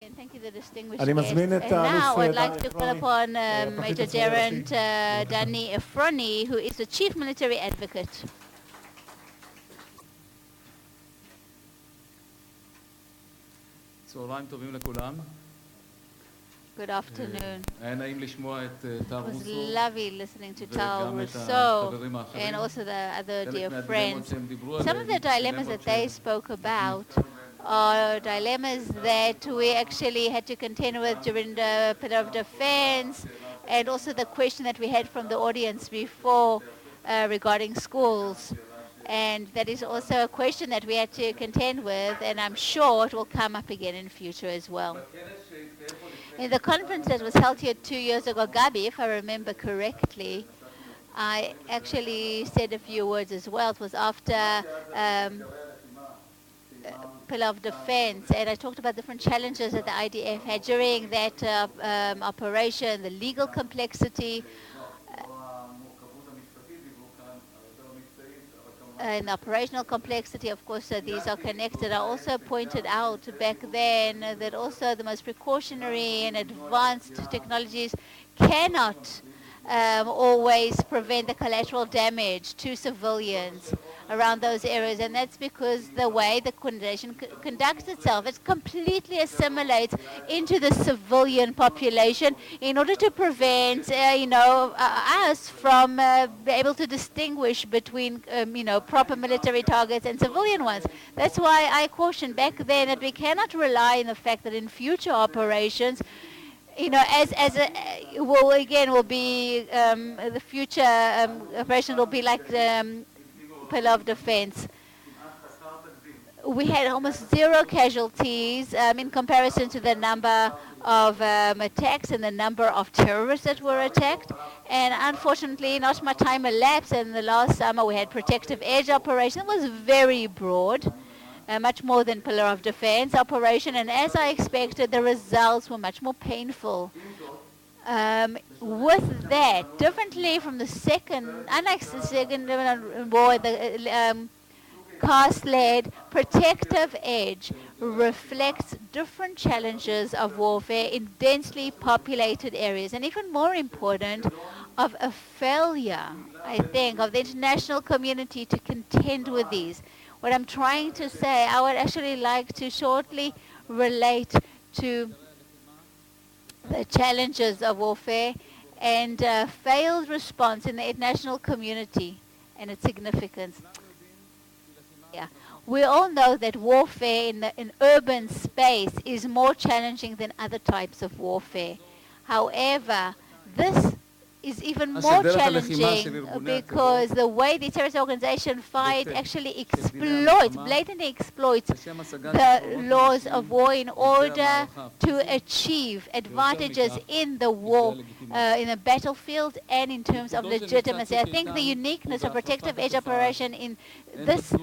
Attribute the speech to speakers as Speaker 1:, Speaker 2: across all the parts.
Speaker 1: And thank you, the distinguished guest. And now I'd like to call upon Major Gerent Dani Efroni, who is the Chief Military Advocate. Good afternoon. It was lovely listening to Tal Rousseau and also the other dear friends. Some of the dilemmas that they spoke about are dilemmas that we actually had to contend with during the Pillar of Defense, and also the question that we had from the audience before regarding schools. And that is also a question that we had to contend with, and I'm sure it will come up again in future as well. In the conference that was held here 2 years ago, Gabi, if I remember correctly, I actually said a few words as well. It was after Pillar of Defense, and I talked about different challenges that the IDF had during that operation, the legal complexity, and operational complexity. Of course, these are connected. I also pointed out back then that also the most precautionary and advanced technologies cannot always prevent the collateral damage to civilians around those areas, and that's because the way the nation conducts itself, it completely assimilates into the civilian population in order to prevent, us from being able to distinguish between, proper military targets and civilian ones. That's why I cautioned back then that we cannot rely on the fact that in future operations, will be the future operation will be like Pillar of Defense. We had almost zero casualties in comparison to the number of attacks and the number of terrorists that were attacked. And unfortunately, not much time elapsed. And the last summer, we had protective edge operation. It was very broad. Much more than Pillar of Defense operation, and as I expected, the results were much more painful. With that, differently from the unlike the second war, the CAST-led protective edge reflects different challenges of warfare in densely populated areas, and even more important, of a failure, I think, of the international community to contend with these. What I'm trying to say, I would actually like to shortly relate to the challenges of warfare and failed response in the international community and its significance. Yeah. We all know that warfare in urban space is more challenging than other types of warfare. However, this is even more challenging because the way the terrorist organization fight actually blatantly exploits the laws of war in order to achieve advantages in the war, in the battlefield, and in terms of legitimacy. I think the uniqueness of protective edge operation in this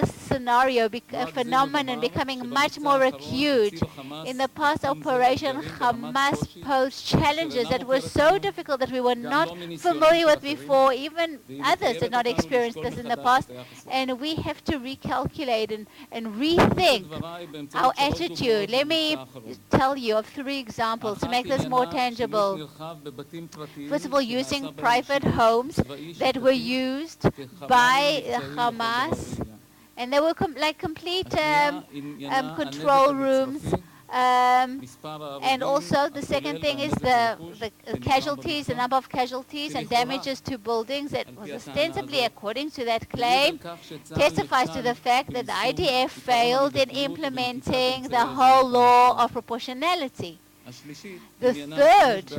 Speaker 1: scenario, phenomenon becoming much more acute. In the past operation, Hamas posed challenges that were so difficult that we were not familiar with before. Even others had not experienced this in the past, and we have to recalculate and rethink our attitude. Let me tell you of 3 examples to make this more tangible. First of all, using private homes that were used by Hamas, and they were complete control rooms. And also the second thing is the casualties, the number of casualties and damages to buildings that was ostensibly, according to that claim, testifies to the fact that the IDF failed in implementing the whole law of proportionality. The third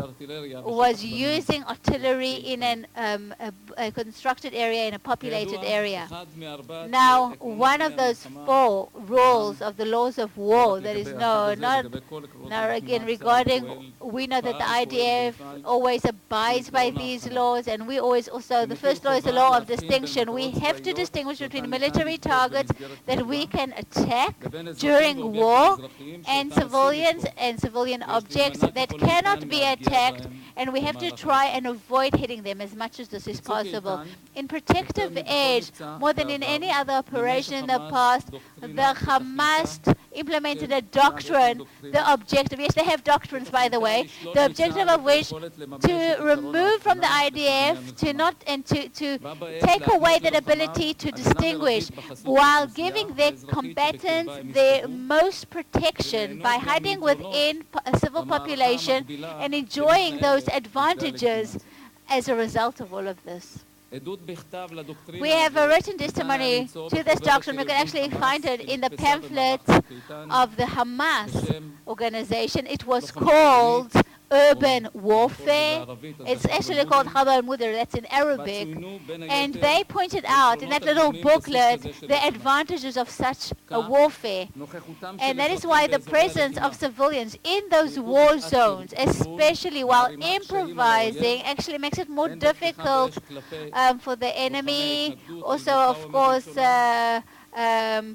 Speaker 1: was using artillery in a constructed area, in a populated area. Now, one of those 4 rules of the laws of war that is known, now again regarding, we know that the IDF always abides by these laws, and we always also, the first law is the law of distinction. We have to distinguish between military targets that we can attack during war and civilians and civilian objects that cannot be attacked and we have to try and avoid hitting them as much as this is possible. In Protective Edge, more than in any other operation in the past, the Hamas implemented a doctrine, the objective, yes, they have doctrines, by the way, the objective of which to remove from the IDF, to take away that ability to distinguish, while giving their combatants their most protection by hiding within a civil population and enjoying those advantages as a result of all of this. We have a written testimony to this doctrine. We can actually find it in the pamphlet of the Hamas organization. It was called Urban Warfare. It's actually called Khabar al-Mudar, that's in Arabic. And they pointed out in that little booklet the advantages of such a warfare. And that is why the presence of civilians in those war zones, especially while improvising, actually makes it more difficult for the enemy. Also, of course,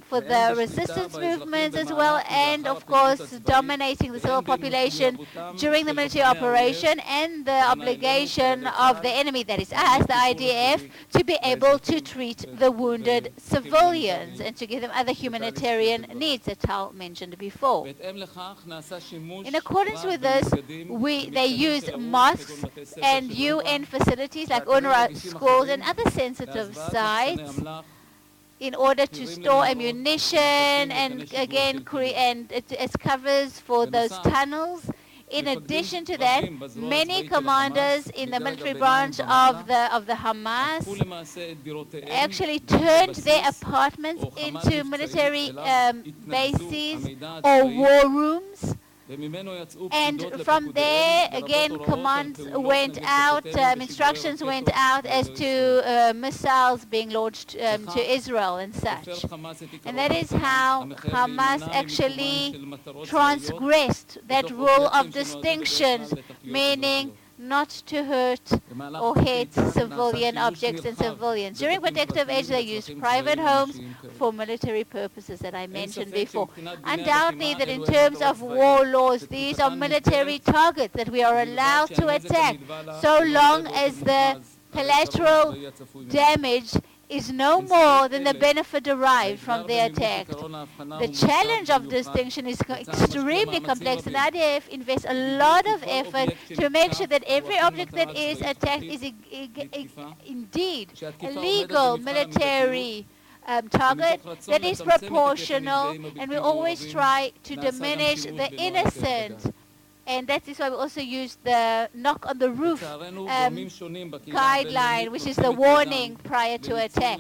Speaker 1: for the resistance movements as well, and of course dominating the civil population during the military operation, and the obligation of the enemy, that is us, the IDF, to be able to treat the wounded civilians and to give them other humanitarian needs that Tal mentioned before. In accordance with this, they used mosques and UN facilities like UNRWA schools and other sensitive sites in order to store ammunition, and again, it covers for those tunnels. In addition to that, many commanders in the military branch of the Hamas actually turned their apartments into military bases or war rooms. And from there, again, commands went out, instructions went out as to missiles being launched to Israel and such. And that is how Hamas actually transgressed that rule of distinctions, meaning not to hurt or hit civilian objects and civilians. During Protective Edge, they used private homes for military purposes that I mentioned before. Undoubtedly that in terms of war laws, these are military targets that we are allowed to attack, so long as the collateral damage is no more than the benefit derived from the attack. The challenge of distinction is extremely complex, and IDF invests a lot of effort to make sure that every object that is attacked is indeed a legal military target that is proportional, and we always try to diminish the innocent. And that is why we also use the knock on the roof guideline, which is the warning prior to attack.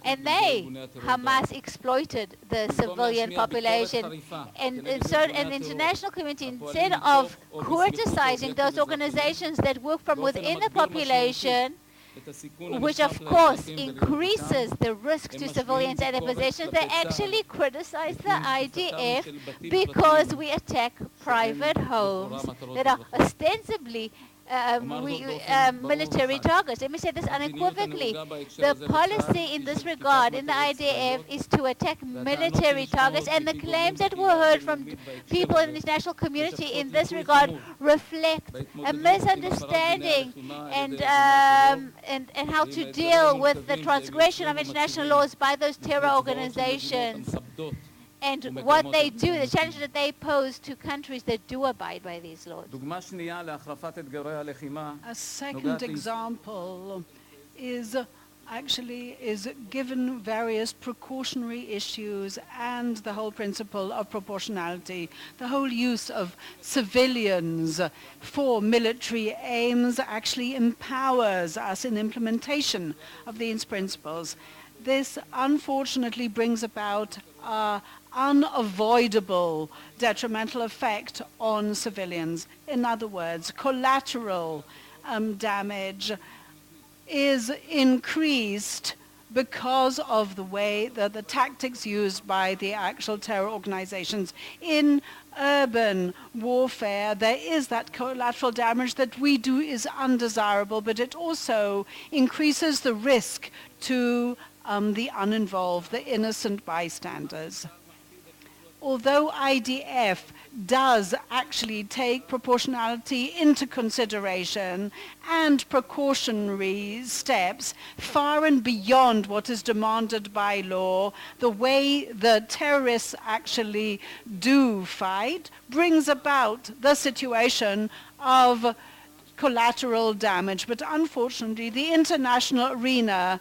Speaker 1: And Hamas exploited the civilian population. And so an international community, instead of criticizing those organizations that work from within the population, which of course increases the risk to civilians and their possessions, they actually criticize the IDF because we attack private homes that are ostensibly military targets. Let me say this unequivocally. The policy in this regard in the IDF is to attack military targets, and the claims that were heard from people in the international community in this regard reflect a misunderstanding and how to deal with the transgression of international laws by those terror organizations, and what they do, the challenge that they pose to countries that do abide by these laws.
Speaker 2: A second example is given various precautionary issues and the whole principle of proportionality. The whole use of civilians for military aims actually empowers us in implementation of these principles. This unfortunately brings about unavoidable detrimental effect on civilians. In other words, collateral damage is increased because of the way that the tactics used by the actual terror organizations. In urban warfare, there is that collateral damage that we do is undesirable, but it also increases the risk to the uninvolved, the innocent bystanders. although IDF does actually take proportionality into consideration and precautionary steps far and beyond what is demanded by law, the way the terrorists actually do fight brings about the situation of collateral damage. But unfortunately, the international arena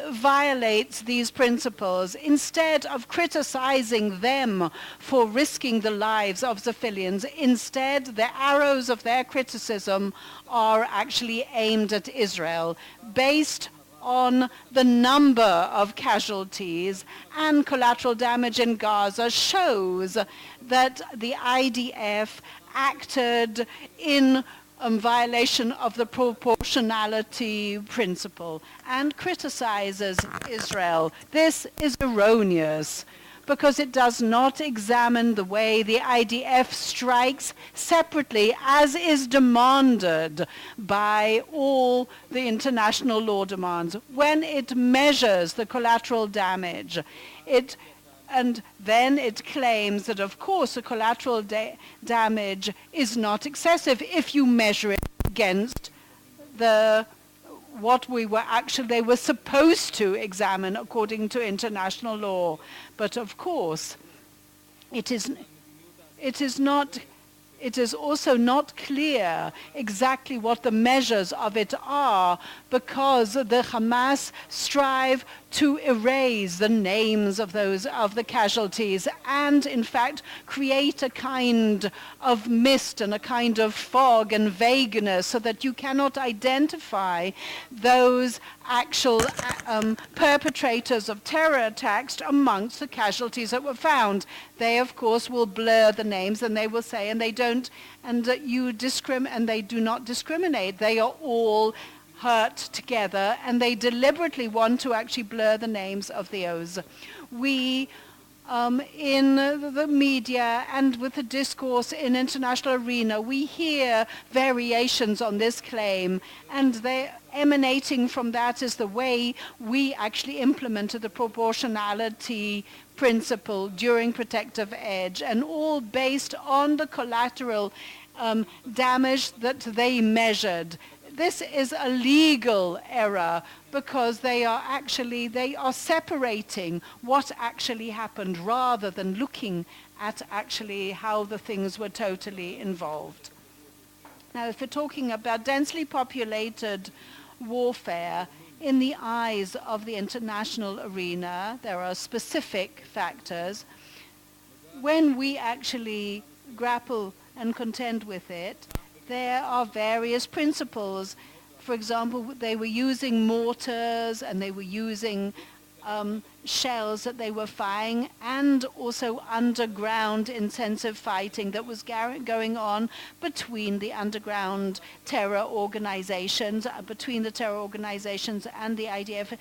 Speaker 2: violates these principles. Instead of criticizing them for risking the lives of civilians, instead the arrows of their criticism are actually aimed at Israel, based on the number of casualties and collateral damage in Gaza shows that the IDF acted in violation of the proportionality principle and criticizes Israel. This is erroneous because it does not examine the way the IDF strikes separately as is demanded by all the international law demands. When it measures the collateral damage, and then it claims that, of course, the collateral damage is not excessive if you measure it against what they were supposed to examine according to international law. But of course, it is also not clear exactly what the measures of it are, because the Hamas strive to erase the names of the casualties and in fact create a kind of mist and a kind of fog and vagueness so that you cannot identify those actual perpetrators of terror attacks amongst the casualties that were found. They of course will blur the names and they will say and they do not discriminate. They are all hurt together, and they deliberately want to actually blur the names of those. We, in the media and with the discourse in international arena, we hear variations on this claim, and they emanating from that is the way we actually implemented the proportionality principle during Protective Edge, and all based on the collateral damage that they measured. This is a legal error because they are separating what actually happened rather than looking at actually how the things were totally involved. Now, if we're talking about densely populated warfare, in the eyes of the international arena, there are specific factors. When we actually grapple and contend with it, there are various principles. For example, they were using mortars and they were using shells that they were firing, and also underground intensive fighting that was going on between the underground terror organizations, between the terror organizations and the IDF.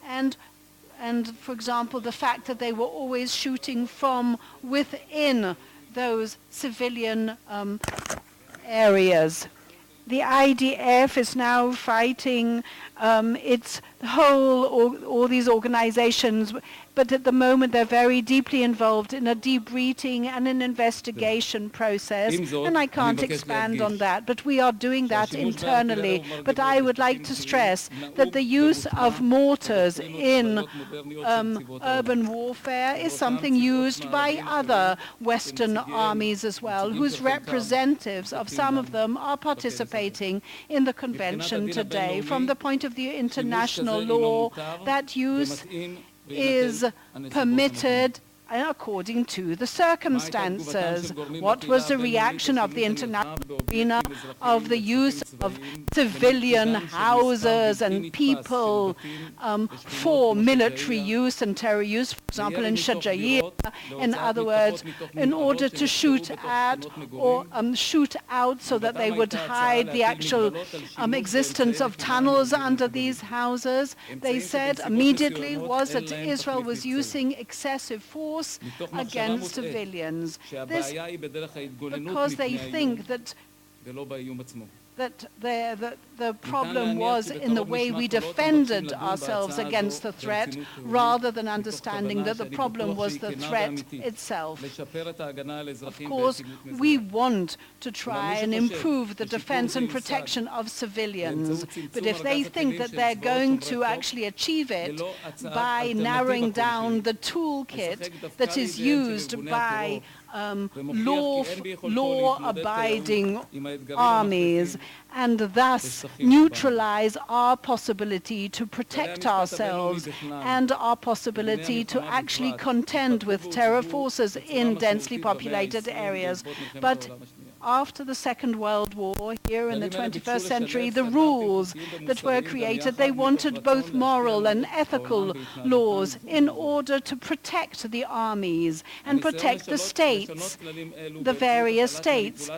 Speaker 2: And for example, the fact that they were always shooting from within those civilian areas. The IDF is now fighting all these organizations, but at the moment they're very deeply involved in a debriefing and an investigation process, and I can't expand on that, but we are doing that internally. But I would like to stress that the use of mortars in urban warfare is something used by other Western armies as well, whose representatives of some of them are participating in the convention today. From the point of view of international law, that use is permitted according to the circumstances. What was the reaction of the international arena of the use of civilian houses and people for military use and terror use, for example, in Shaja'ir? In other words, in order to shoot at or shoot out so that they would hide the actual existence of tunnels under these houses. They said immediately was that Israel was using excessive force against civilians. This because they think that that the problem was in the way we defended ourselves against the threat, rather than understanding that the problem was the threat itself. Of course, we want to try and improve the defense and protection of civilians, but if they think that they're going to actually achieve it by narrowing down the toolkit that is used by law-abiding armies, and thus neutralize our possibility to protect ourselves and our possibility to actually contend with terror forces in densely populated areas. But after the Second World War, here in the 21st century, the rules that were created, they wanted both moral and ethical laws in order to protect the armies and protect the states, the various states,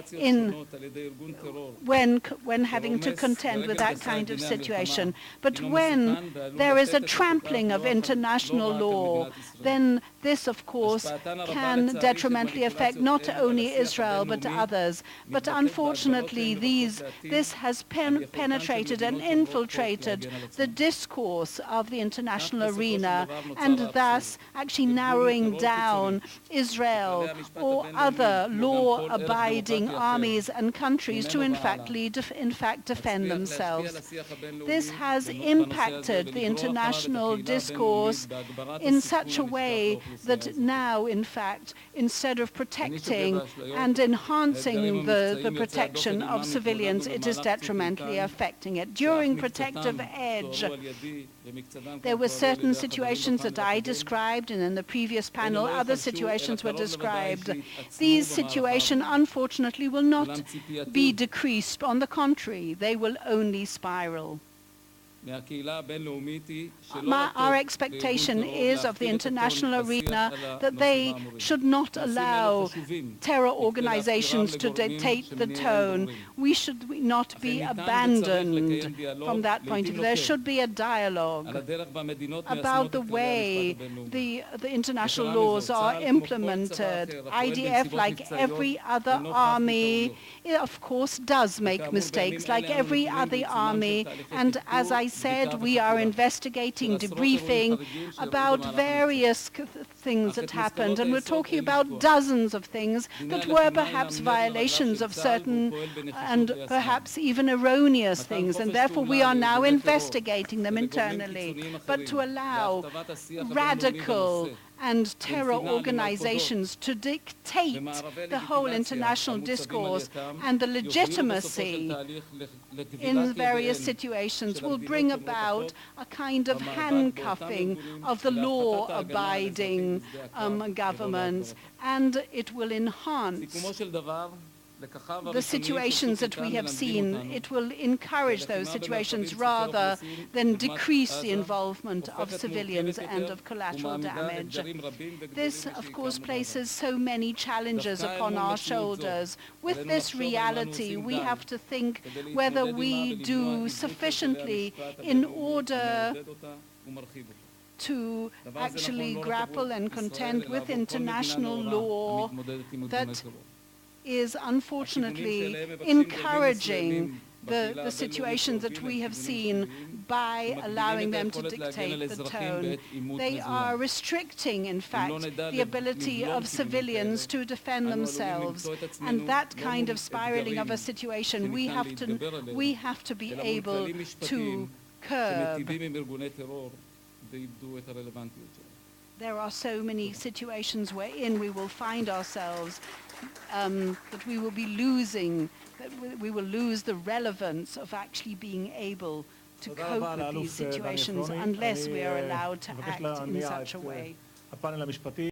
Speaker 2: when having to contend with that kind of situation. But when there is a trampling of international law, then this, of course, can detrimentally affect not only Israel but others. But unfortunately, this has penetrated and infiltrated the discourse of the international arena, and thus actually narrowing down Israel or other law-abiding armies and countries to in fact defend themselves. This has impacted the international discourse in such a way that now, in fact, instead of protecting and enhancing the protection of civilians, it is detrimentally affecting it. During Protective Edge, there were certain situations that I described, and in the previous panel, other situations were described. These situations, unfortunately, will not be decreased. On the contrary, they will only spiral. Our expectation is of the international arena that they should not allow terror organizations to dictate the tone. We should not be abandoned from that point of view. There should be a dialogue about the way the international laws are implemented. IDF, like every other army, of course, does make mistakes, like every other army, and as I said, we are investigating, debriefing about various things that happened, and we're talking about dozens of things that were perhaps violations of certain and perhaps even erroneous things, and therefore we are now investigating them internally. But to allow radical and terror organizations to dictate the whole international discourse and the legitimacy in various situations will bring about a kind of handcuffing of the law-abiding governments, and it will enhance the situations that we have seen. It will encourage those situations rather than decrease the involvement of civilians and of collateral damage. This, of course, places so many challenges upon our shoulders. With this reality, we have to think whether we do sufficiently in order to actually grapple and contend with international law that is unfortunately encouraging the situations that we have seen by allowing them to dictate the tone. They are restricting, in fact, the ability of civilians to defend themselves. And that kind of spiraling of a situation we have to be able to curb. There are so many situations wherein we will find ourselves that we will be losing, that we will lose the relevance of actually being able to cope with these situations unless we are allowed to act in such a way.